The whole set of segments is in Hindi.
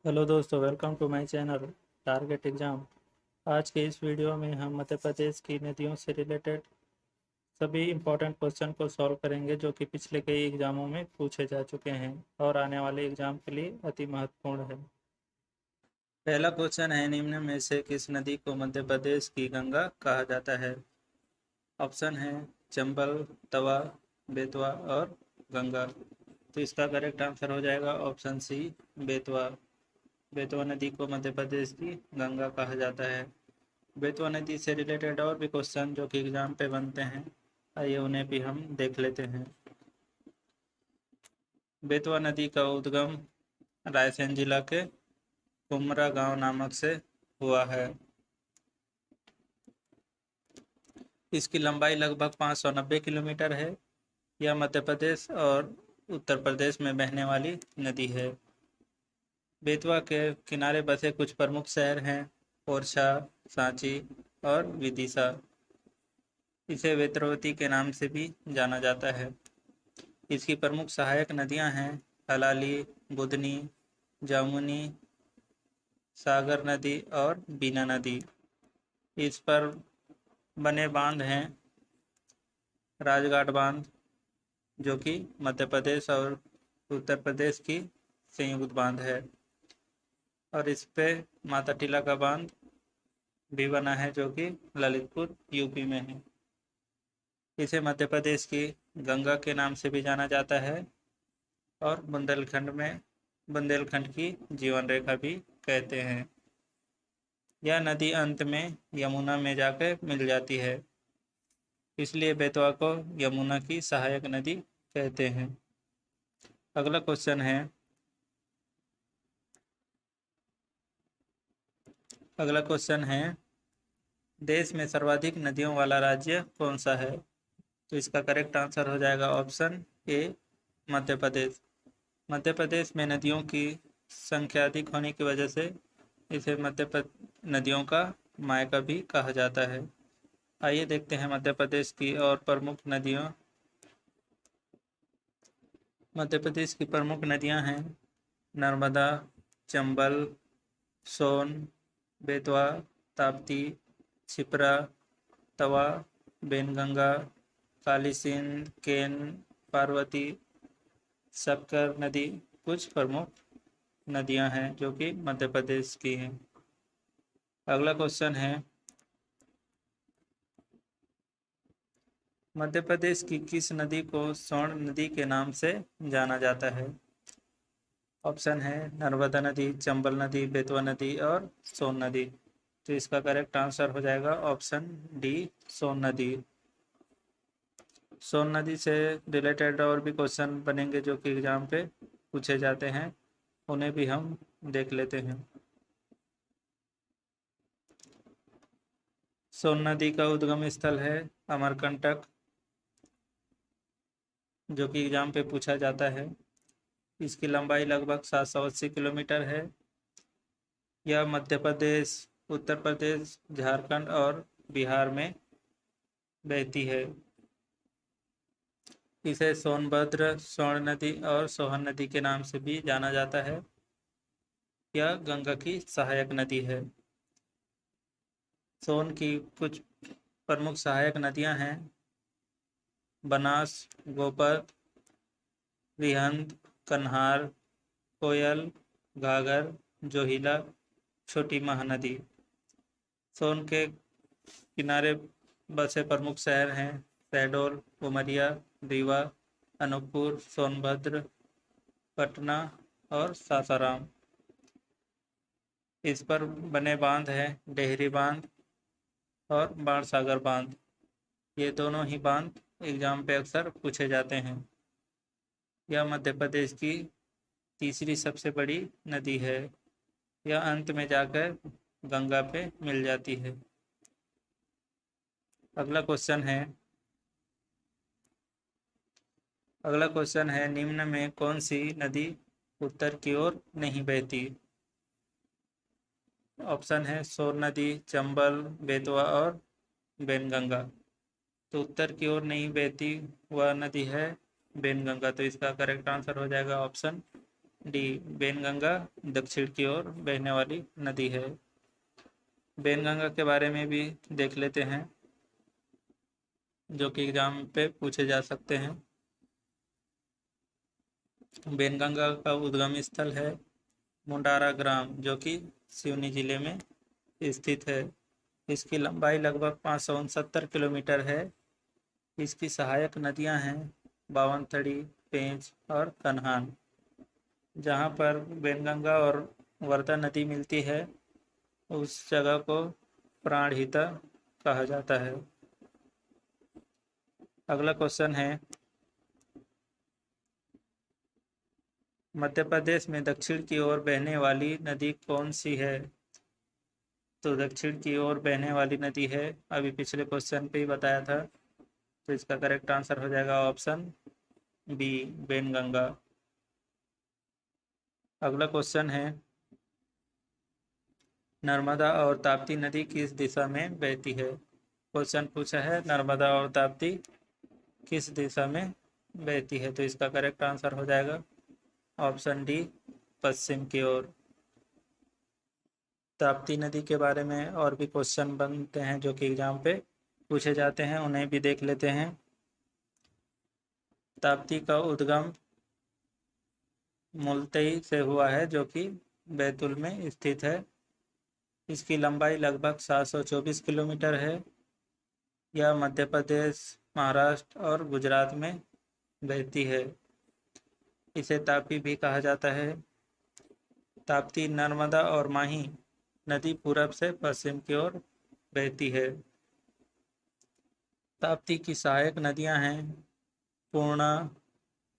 हेलो दोस्तों, welcome to my channel target exam. आज के इस वीडियो में हम मध्य प्रदेश की नदियों से रिलेटेड सभी इम्पोर्टेंट क्वेश्चन को सॉल्व करेंगे जो कि पिछले कई एग्ज़ामों में पूछे जा चुके हैं और आने वाले एग्ज़ाम के लिए अति महत्वपूर्ण है। पहला क्वेश्चन है, निम्न में से किस नदी को मध्य प्रदेश की गंगा कहा जाता है? ऑप्शन है चंबल, तवा, बेतवा और गंगा। तो इसका करेक्ट आंसर हो जाएगा ऑप्शन सी, बेतवा। बेतवा नदी को मध्य प्रदेश की गंगा कहा जाता है। बेतवा नदी से रिलेटेड और भी क्वेश्चन जो कि एग्जाम पे बनते हैं, आइए उन्हें भी हम देख लेते हैं। बेतवा नदी का उद्गम रायसेन जिला के कुमरा गांव नामक से हुआ है। इसकी लंबाई लगभग 590 किलोमीटर है। यह मध्य प्रदेश और उत्तर प्रदेश में बहने वाली नदी है। बेतवा के किनारे बसे कुछ प्रमुख शहर हैं ओरछा, सांची और विदिशा। इसे वेत्रवती के नाम से भी जाना जाता है। इसकी प्रमुख सहायक नदियां हैं हलाली, बुधनी, जामुनी, सागर नदी और बीना नदी। इस पर बने बांध हैं राजघाट बांध, जो कि मध्य प्रदेश और उत्तर प्रदेश की संयुक्त बांध है, और इस पे माता टीला का बांध भी बना है जो कि ललितपुर यूपी में है। इसे मध्य प्रदेश की गंगा के नाम से भी जाना जाता है और बुंदेलखंड की जीवन रेखा भी कहते हैं। यह नदी अंत में यमुना में जाकर मिल जाती है, इसलिए बेतवा को यमुना की सहायक नदी कहते हैं। अगला क्वेश्चन है, देश में सर्वाधिक नदियों वाला राज्य कौन सा है? तो इसका करेक्ट आंसर हो जाएगा ऑप्शन ए, मध्य प्रदेश। मध्य प्रदेश में नदियों की संख्या अधिक होने की वजह से इसे नदियों का मायका भी कहा जाता है। आइए देखते हैं मध्य प्रदेश की और प्रमुख नदियों। मध्य प्रदेश की प्रमुख नदियां हैं नर्मदा, चंबल, सोन, बेतवा, ताप्ती, छिप्रा, तवा, बेनगंगा, काली सिंध, केन, पार्वती, शक्कर नदी कुछ प्रमुख नदियां हैं जो कि मध्य प्रदेश की हैं। अगला क्वेश्चन है, मध्य प्रदेश की किस नदी को स्वर्ण नदी के नाम से जाना जाता है? ऑप्शन है नर्मदा नदी, चंबल नदी, बेतवा नदी और सोन नदी। तो इसका करेक्ट आंसर हो जाएगा ऑप्शन डी, सोन नदी। सोन नदी से रिलेटेड और भी क्वेश्चन बनेंगे जो कि एग्जाम पे पूछे जाते हैं, उन्हें भी हम देख लेते हैं। सोन नदी का उद्गम स्थल है अमरकंटक, जो कि एग्जाम पे पूछा जाता है। इसकी लंबाई लगभग 780 किलोमीटर है। यह मध्य प्रदेश, उत्तर प्रदेश, झारखंड और बिहार में बहती है। इसे सोनभद्र, स्वर्ण नदी और सोहन नदी के नाम से भी जाना जाता है। यह गंगा की सहायक नदी है। सोन की कुछ प्रमुख सहायक नदियां हैं बनास, गोपद, रिहंद, कन्हार, कोयल, घाघर, जोहिला, छोटी महानदी। सोन के किनारे बसे प्रमुख शहर हैं शहडोल, उमरिया, रीवा, अनूपपुर, सोनभद्र, पटना और सासाराम। इस पर बने बांध हैं डेहरी बांध और बाणसागर बांध। ये दोनों ही बांध एग्जाम पे अक्सर पूछे जाते हैं। यह मध्य प्रदेश की तीसरी सबसे बड़ी नदी है। यह अंत में जाकर गंगा पे मिल जाती है। अगला क्वेश्चन है, निम्न में कौन सी नदी उत्तर की ओर नहीं बहती? ऑप्शन है सोन नदी, चंबल, बेतवा और बेनगंगा। तो उत्तर की ओर नहीं बहती वह नदी है बेनगंगा। तो इसका करेक्ट आंसर हो जाएगा ऑप्शन डी बेनगंगा दक्षिण की ओर बहने वाली नदी है। बेनगंगा के बारे में भी देख लेते हैं, जो कि एग्जाम पे पूछे जा सकते हैं। बेनगंगा का उद्गम स्थल है मुंडारा ग्राम, जो कि सिवनी जिले में स्थित है। इसकी लंबाई लगभग 569 किलोमीटर है। इसकी सहायक नदियां हैं बावनथड़ी, पेंच और कन्हान। जहाँ पर बेनगंगा और वर्धा नदी मिलती है उस जगह को प्राणहिता कहा जाता है। अगला क्वेश्चन है, मध्य प्रदेश में दक्षिण की ओर बहने वाली नदी कौन सी है? तो दक्षिण की ओर बहने वाली नदी है, अभी पिछले क्वेश्चन पे ही बताया था, तो इसका करेक्ट आंसर हो जाएगा ऑप्शन बी बेनगंगा। अगला क्वेश्चन है, नर्मदा और ताप्ती नदी किस दिशा में बहती है? क्वेश्चन पूछा है नर्मदा और ताप्ती किस दिशा में बहती है, तो इसका करेक्ट आंसर हो जाएगा ऑप्शन डी पश्चिम की ओर। ताप्ती नदी के बारे में और भी क्वेश्चन बनते हैं जो कि एग्जाम पे पूछे जाते हैं, उन्हें भी देख लेते हैं। ताप्ती का उद्गम मुल्तई से हुआ है, जो कि बैतूल में स्थित है। इसकी लंबाई लगभग 724 किलोमीटर है। यह मध्य प्रदेश, महाराष्ट्र और गुजरात में बहती है। इसे तापी भी कहा जाता है। ताप्ती, नर्मदा और माही नदी पूरब से पश्चिम की ओर बहती है। ताप्ती की सहायक नदियां हैं पूर्णा,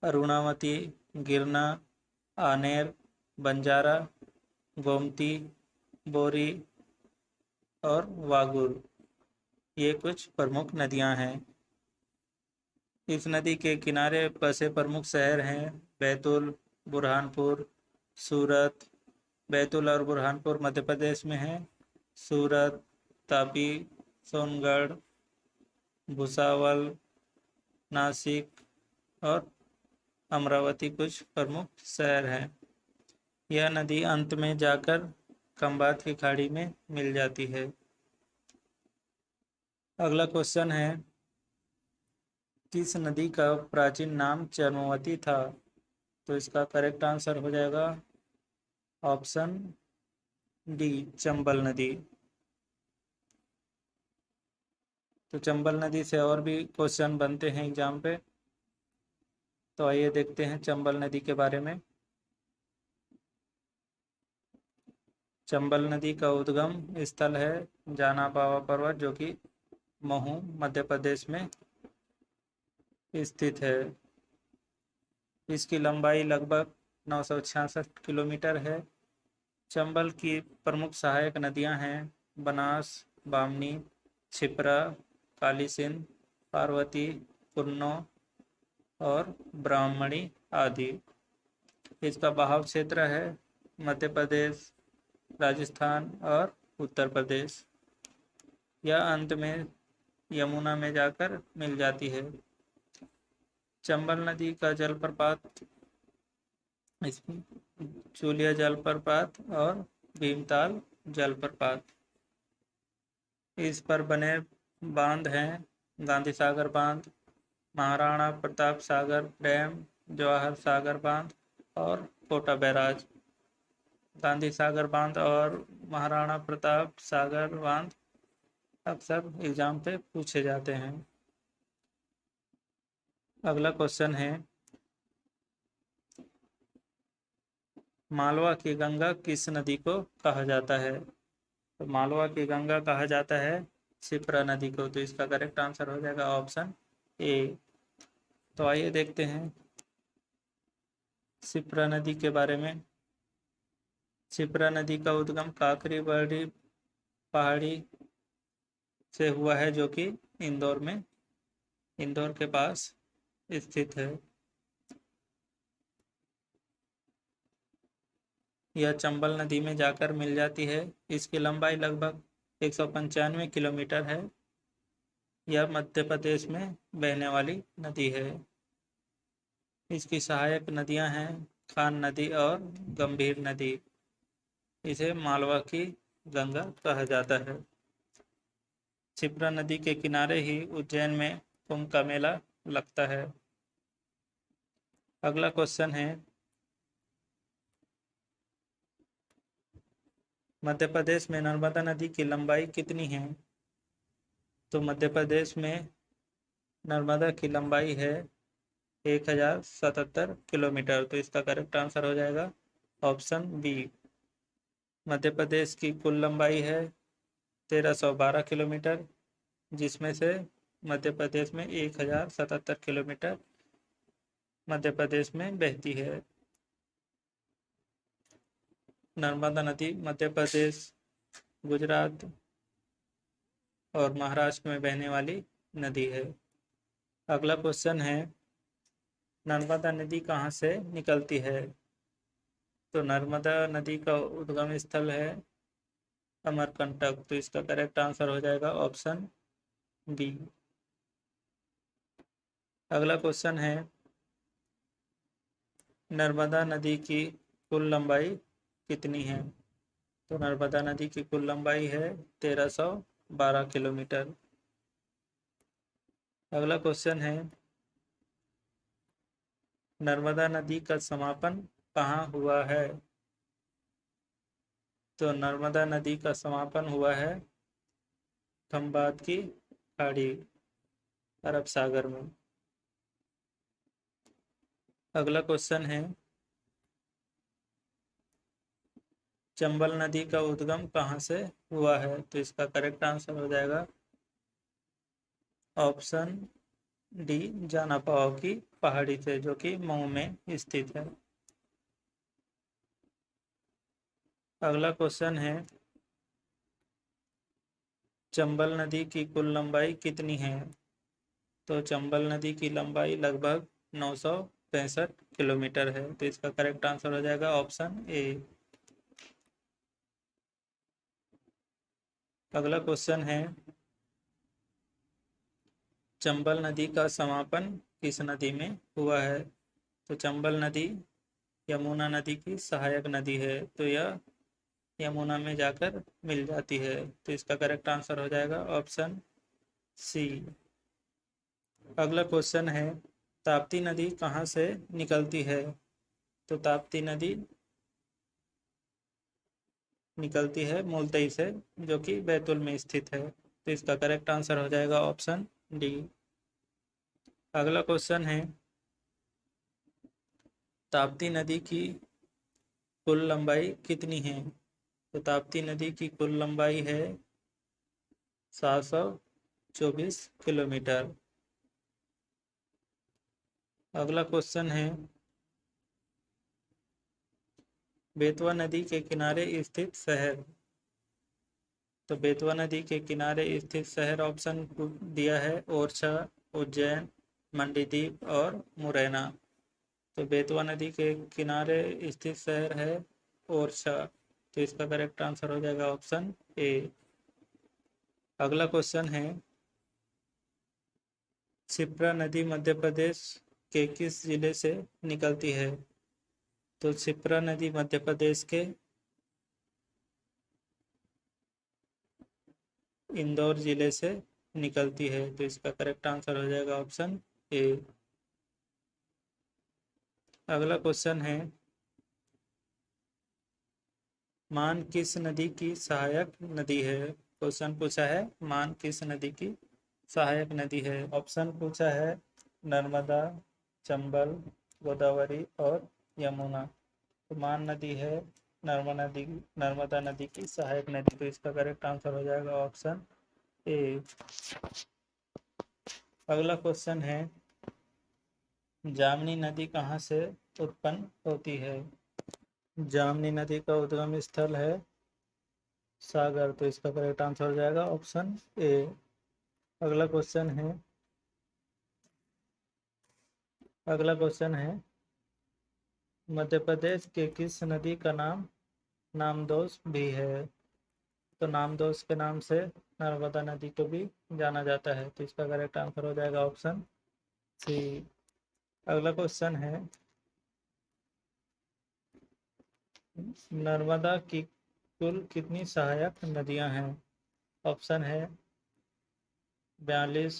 अरुणावती, गिरना, आनेर, बंजारा, गोमती, बोरी और वागुर। ये कुछ प्रमुख नदियां हैं। इस नदी के किनारे बसे प्रमुख शहर हैं बैतूल, बुरहानपुर, सूरत। बैतूल और बुरहानपुर मध्य प्रदेश में है। सूरत, तापी, सोनगढ़, भुसावल, नासिक और अमरावती कुछ प्रमुख शहर हैं। यह नदी अंत में जाकर खंबात की खाड़ी में मिल जाती है। अगला क्वेश्चन है, किस नदी का प्राचीन नाम चर्मवती था? तो इसका करेक्ट आंसर हो जाएगा ऑप्शन डी चंबल नदी। तो चंबल नदी से और भी क्वेश्चन बनते हैं एग्जाम पे, तो आइए देखते हैं चंबल नदी के बारे में। चंबल नदी का उद्गम स्थल है जाना बाबा पर्वत, जो कि महू मध्य प्रदेश में स्थित है। इसकी लंबाई लगभग 966 किलोमीटर है। चंबल की प्रमुख सहायक नदियां हैं बनास, बामनी, छिपरा, काली सिंध, पार्वती, कुन्नो और ब्राह्मणी आदि। इसका बहाव क्षेत्र है मध्य प्रदेश, राजस्थान और उत्तर प्रदेश। यह अंत में यमुना में जाकर मिल जाती है। चंबल नदी का जलप्रपात इसमें चूलिया जलप्रपात और भीमताल जलप्रपात। इस पर बने बांध हैं गांधी सागर बांध, महाराणा प्रताप सागर डैम, जवाहर सागर बांध और कोटा बैराज। गांधी सागर बांध और महाराणा प्रताप सागर बांध अक्सर एग्जाम पे पूछे जाते हैं। अगला क्वेश्चन है, मालवा की गंगा किस नदी को कहा जाता है? तो मालवा की गंगा कहा जाता है क्षिप्रा नदी को। तो इसका करेक्ट आंसर हो जाएगा ऑप्शन ए। तो आइए देखते हैं क्षिप्रा नदी के बारे में। क्षिप्रा नदी का उद्गम काकरी बर्डी पहाड़ी से हुआ है, जो कि इंदौर के पास स्थित है। यह चंबल नदी में जाकर मिल जाती है। इसकी लंबाई लगभग 195 किलोमीटर है। यह मध्य प्रदेश में बहने वाली नदी है। इसकी सहायक नदियां हैं खान नदी और गंभीर नदी। इसे मालवा की गंगा कहा जाता है। क्षिप्रा नदी के किनारे ही उज्जैन में कुंभ का मेला लगता है। अगला क्वेश्चन है, मध्य प्रदेश में नर्मदा नदी की लंबाई कितनी है? तो मध्य प्रदेश में नर्मदा की लंबाई है 1077 किलोमीटर। तो इसका करेक्ट आंसर हो जाएगा ऑप्शन बी। मध्य प्रदेश की कुल लंबाई है 1312 किलोमीटर, जिसमें से मध्य प्रदेश में 1077 किलोमीटर मध्य प्रदेश में बहती है। नर्मदा नदी मध्य प्रदेश, गुजरात और महाराष्ट्र में बहने वाली नदी है। अगला क्वेश्चन है, नर्मदा नदी कहाँ से निकलती है? तो नर्मदा नदी का उद्गम स्थल है अमरकंटक। तो इसका करेक्ट आंसर हो जाएगा ऑप्शन बी। अगला क्वेश्चन है, नर्मदा नदी की कुल लंबाई कितनी है? तो नर्मदा नदी की कुल लंबाई है 1312 किलोमीटर। अगला क्वेश्चन है, नर्मदा नदी का समापन कहाँ हुआ है? तो नर्मदा नदी का समापन हुआ है खंबात की खाड़ी, अरब सागर में। अगला क्वेश्चन है, चंबल नदी का उद्गम कहाँ से हुआ है? तो इसका करेक्ट आंसर हो जाएगा ऑप्शन डी, जानापाव की पहाड़ी से, जो कि मऊ में स्थित है। अगला क्वेश्चन है, चंबल नदी की कुल लंबाई कितनी है? तो चंबल नदी की लंबाई लगभग 965 किलोमीटर है। तो इसका करेक्ट आंसर हो जाएगा ऑप्शन ए। अगला क्वेश्चन है, चंबल नदी का समापन किस नदी में हुआ है? तो चंबल नदी यमुना नदी की सहायक नदी है। तो यह यमुना में जाकर मिल जाती है। तो इसका करेक्ट आंसर हो जाएगा ऑप्शन सी। अगला क्वेश्चन है, ताप्ती नदी कहाँ से निकलती है? तो ताप्ती नदी निकलती है मुल्तई से, जो कि बैतूल में स्थित है। तो इसका करेक्ट आंसर हो जाएगा ऑप्शन डी। अगला क्वेश्चन है, ताप्ती नदी की कुल लंबाई कितनी है? तो ताप्ती नदी की कुल लंबाई है 724 किलोमीटर। अगला क्वेश्चन है, बेतवा नदी के किनारे स्थित शहर। तो बेतवा नदी के किनारे स्थित शहर ऑप्शन दिया है ओरछा, उज्जैन, मंडीदीप और मुरैना। तो बेतवा नदी के किनारे स्थित शहर है ओरछा। तो इसका करेक्ट आंसर हो जाएगा ऑप्शन ए। अगला क्वेश्चन है, क्षिप्रा नदी मध्य प्रदेश के किस जिले से निकलती है? तो क्षिप्रा नदी मध्य प्रदेश के इंदौर जिले से निकलती है। तो इसका करेक्ट आंसर हो जाएगा ऑप्शन ए। अगला क्वेश्चन है, मान किस नदी की सहायक नदी है? क्वेश्चन पूछा है मान किस नदी की सहायक नदी है। ऑप्शन पूछा है नर्मदा, चंबल, गोदावरी और यमुना। तो मान नदी है नर्मदा नदी की सहायक नदी। तो इसका करेक्ट आंसर हो जाएगा ऑप्शन ए। अगला क्वेश्चन है, जामनी नदी कहाँ से उत्पन्न होती है? जामनी नदी का उद्गम स्थल है सागर। तो इसका करेक्ट आंसर हो जाएगा ऑप्शन ए। अगला क्वेश्चन है, मध्य प्रदेश के किस नदी का नाम नामदोस भी है? तो नामदोस के नाम से नर्मदा नदी को भी जाना जाता है। तो इसका करेक्ट आंसर हो जाएगा ऑप्शन सी। अगला क्वेश्चन है, नर्मदा की कुल कितनी सहायक नदियां हैं? ऑप्शन है 42,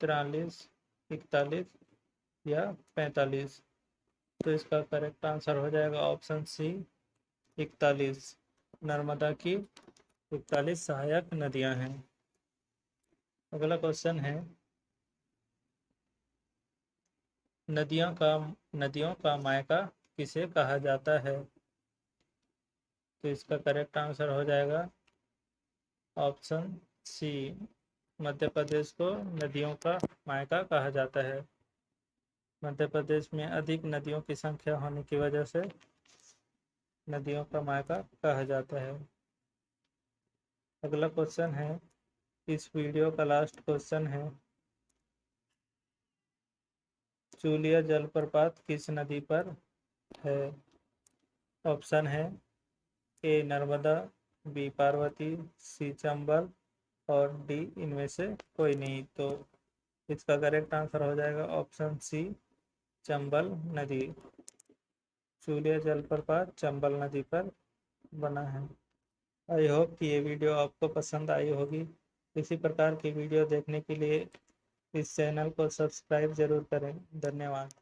43, 41 या 45। तो इसका करेक्ट आंसर हो जाएगा ऑप्शन सी 41। नर्मदा की 41 सहायक नदियां हैं। अगला क्वेश्चन है नदियों का मायका किसे कहा जाता है? तो इसका करेक्ट आंसर हो जाएगा ऑप्शन सी। मध्य प्रदेश को नदियों का मायका कहा जाता है। मध्य प्रदेश में अधिक नदियों की संख्या होने की वजह से नदियों का मायका कहा जाता है। अगला क्वेश्चन है, इस वीडियो का लास्ट क्वेश्चन है, चूलिया जलप्रपात किस नदी पर है? ऑप्शन है ए नर्मदा, बी पार्वती, सी चंबल और डी इनमें से कोई नहीं। तो इसका करेक्ट आंसर हो जाएगा ऑप्शन सी चंबल नदी। चूलिया जलप्रपात चंबल नदी पर बना है। आई होप कि ये वीडियो आपको पसंद आई होगी। इसी प्रकार की वीडियो देखने के लिए इस चैनल को सब्सक्राइब जरूर करें। धन्यवाद।